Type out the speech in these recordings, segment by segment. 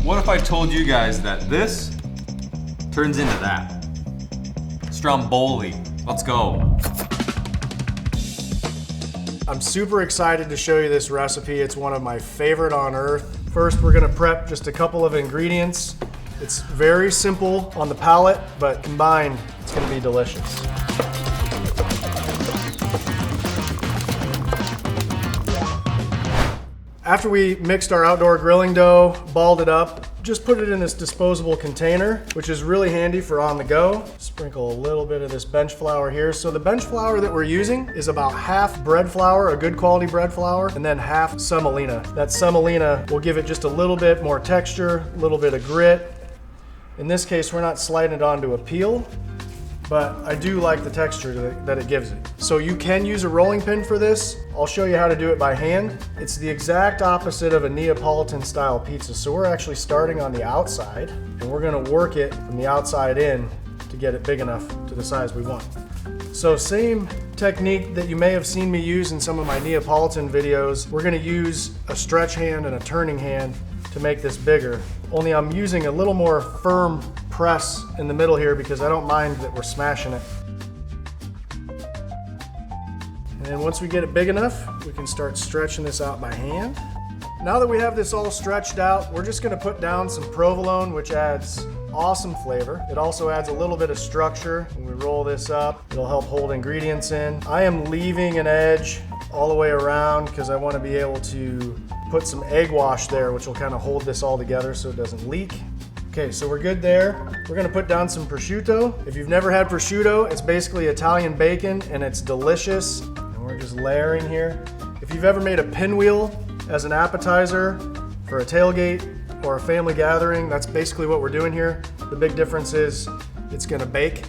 What if I told you guys that this turns into that? Stromboli. Let's go. I'm super excited to show you this recipe. It's one of my favorite on earth. First, we're gonna prep just a couple of ingredients. It's very simple on the palate, but combined, it's gonna be delicious. After we mixed our outdoor grilling dough, balled it up, just put it in this disposable container, which is really handy for on the go. Sprinkle a little bit of this bench flour here. So the bench flour that we're using is about half bread flour, a good quality bread flour, and then half semolina. That semolina will give it just a little bit more texture, a little bit of grit. In this case, we're not sliding it onto a peel, but I do like the texture that it gives it. So you can use a rolling pin for this. I'll show you how to do it by hand. It's the exact opposite of a Neapolitan style pizza. So we're actually starting on the outside and we're gonna work it from the outside in to get it big enough to the size we want. So same technique that you may have seen me use in some of my Neapolitan videos. We're gonna use a stretch hand and a turning hand to make this bigger. Only I'm using a little more firm press in the middle here because I don't mind that we're smashing it. And then once we get it big enough, we can start stretching this out by hand. Now that we have this all stretched out, we're just gonna put down some provolone, which adds awesome flavor. It also adds a little bit of structure. When we roll this up, it'll help hold ingredients in. I am leaving an edge all the way around because I want to be able to put some egg wash there, which will kind of hold this all together so it doesn't leak. Okay, so we're good there. We're gonna put down some prosciutto. If you've never had prosciutto, it's basically Italian bacon and it's delicious. And we're just layering here. If you've ever made a pinwheel as an appetizer for a tailgate or a family gathering, that's basically what we're doing here. The big difference is it's gonna bake.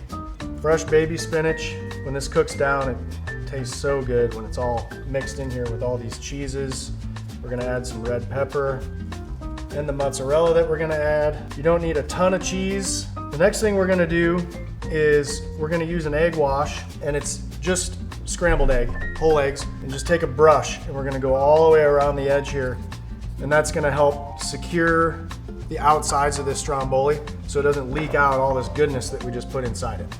Fresh baby spinach, when this cooks down, it tastes so good when it's all mixed in here with all these cheeses. We're gonna add some red pepper and the mozzarella that we're gonna add. You don't need a ton of cheese. The next thing we're gonna do is we're gonna use an egg wash, and it's just scrambled egg, whole eggs, and just take a brush and we're gonna go all the way around the edge here. And that's gonna help secure the outsides of this stromboli so it doesn't leak out all this goodness that we just put inside it.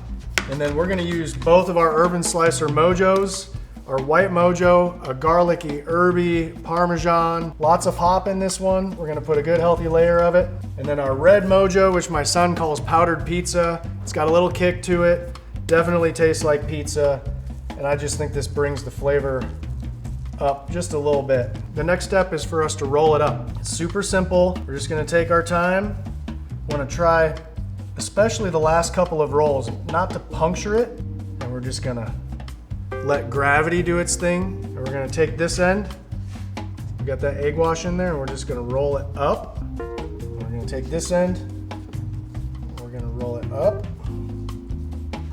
And then we're gonna use both of our urban slicer mojos, our white mojo, a garlicky, herby, Parmesan, lots of hop in this one. We're gonna put a good healthy layer of it. And then our red mojo, which my son calls powdered pizza. It's got a little kick to it, definitely tastes like pizza. And I just think this brings the flavor up just a little bit. The next step is for us to roll it up. It's super simple. We're just gonna take our time. Wanna try, especially the last couple of rolls, not to puncture it. And we're just gonna let gravity do its thing. And we're gonna take this end. We got that egg wash in there and we're just gonna roll it up. We're gonna take this end. We're gonna roll it up.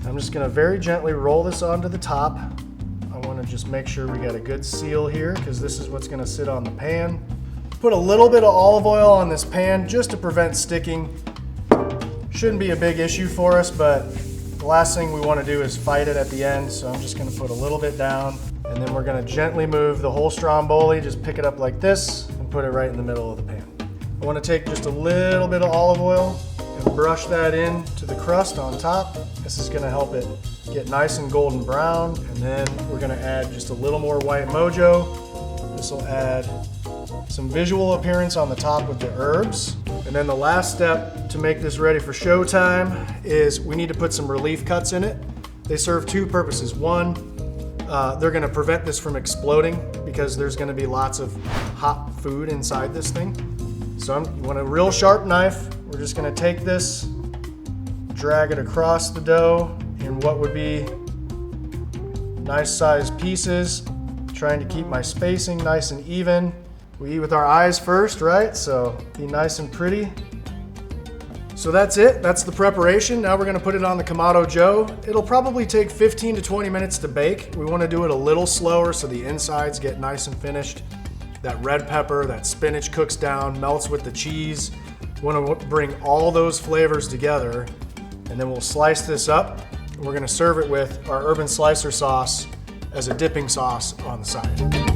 I'm just gonna very gently roll this onto the top. I wanna just make sure we got a good seal here because this is what's gonna sit on the pan. Put a little bit of olive oil on this pan just to prevent sticking. Shouldn't be a big issue for us, but the last thing we want to do is fight it at the end, so I'm just going to put a little bit down, and then we're going to gently move the whole stromboli, just pick it up like this, and put it right in the middle of the pan. I want to take just a little bit of olive oil and brush that in to the crust on top. This is going to help it get nice and golden brown, and then we're going to add just a little more white mojo. This will add some visual appearance on the top with the herbs. And then the last step to make this ready for showtime is we need to put some relief cuts in it. They serve two purposes. One, they're gonna prevent this from exploding because there's gonna be lots of hot food inside this thing. So you want a real sharp knife. We're just gonna take this, drag it across the dough in what would be nice sized pieces, trying to keep my spacing nice and even. We eat with our eyes first, right? So be nice and pretty. So that's it, that's the preparation. Now we're gonna put it on the Kamado Joe. It'll probably take 15 to 20 minutes to bake. We wanna do it a little slower so the insides get nice and finished. That red pepper, that spinach cooks down, melts with the cheese. We wanna bring all those flavors together, and then we'll slice this up. And we're gonna serve it with our urban slicer sauce as a dipping sauce on the side.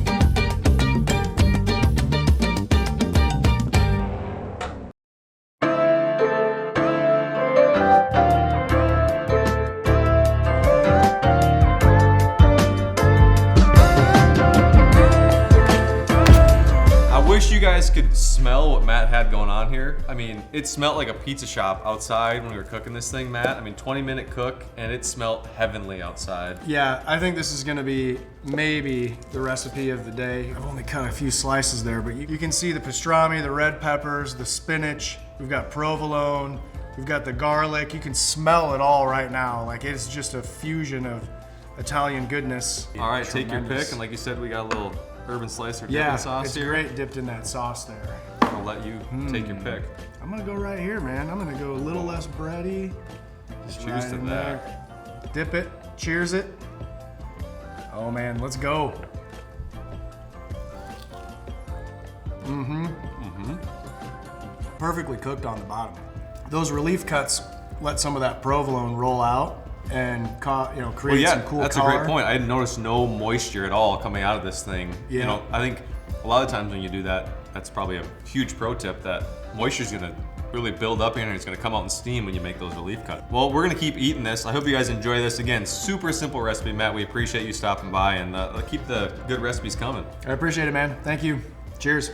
wish you guys could smell what Matt had going on here. I mean, it smelled like a pizza shop outside when we were cooking this thing, Matt. I mean, 20-minute cook, and it smelled heavenly outside. Yeah, I think this is gonna be maybe the recipe of the day. I've only cut a few slices there, but you can see the pastrami, the red peppers, the spinach. We've got provolone, we've got the garlic. You can smell it all right now. Like, it's just a fusion of Italian goodness. All right, take your pick, and like you said, we got a little urban slicer dipping sauce it's here. great dipped in that sauce there. I'll let you take your pick. I'm gonna go right here, man. I'm gonna go a little less bready. Just Cheers right to in that. there. Dip it, cheers it. Oh man, let's go. Perfectly cooked on the bottom. Those relief cuts let some of that provolone roll out and create some cool that's color. a great point. I noticed no moisture at all coming out of this thing. Yeah. You know, I think a lot of times when you do that, that's probably a huge pro tip, that moisture's gonna really build up here and it's gonna come out in steam when you make those relief cuts. Well, we're gonna keep eating this. I hope you guys enjoy this. Again, super simple recipe, Matt. We appreciate you stopping by, and keep the good recipes coming. I appreciate it, man. Thank you. Cheers.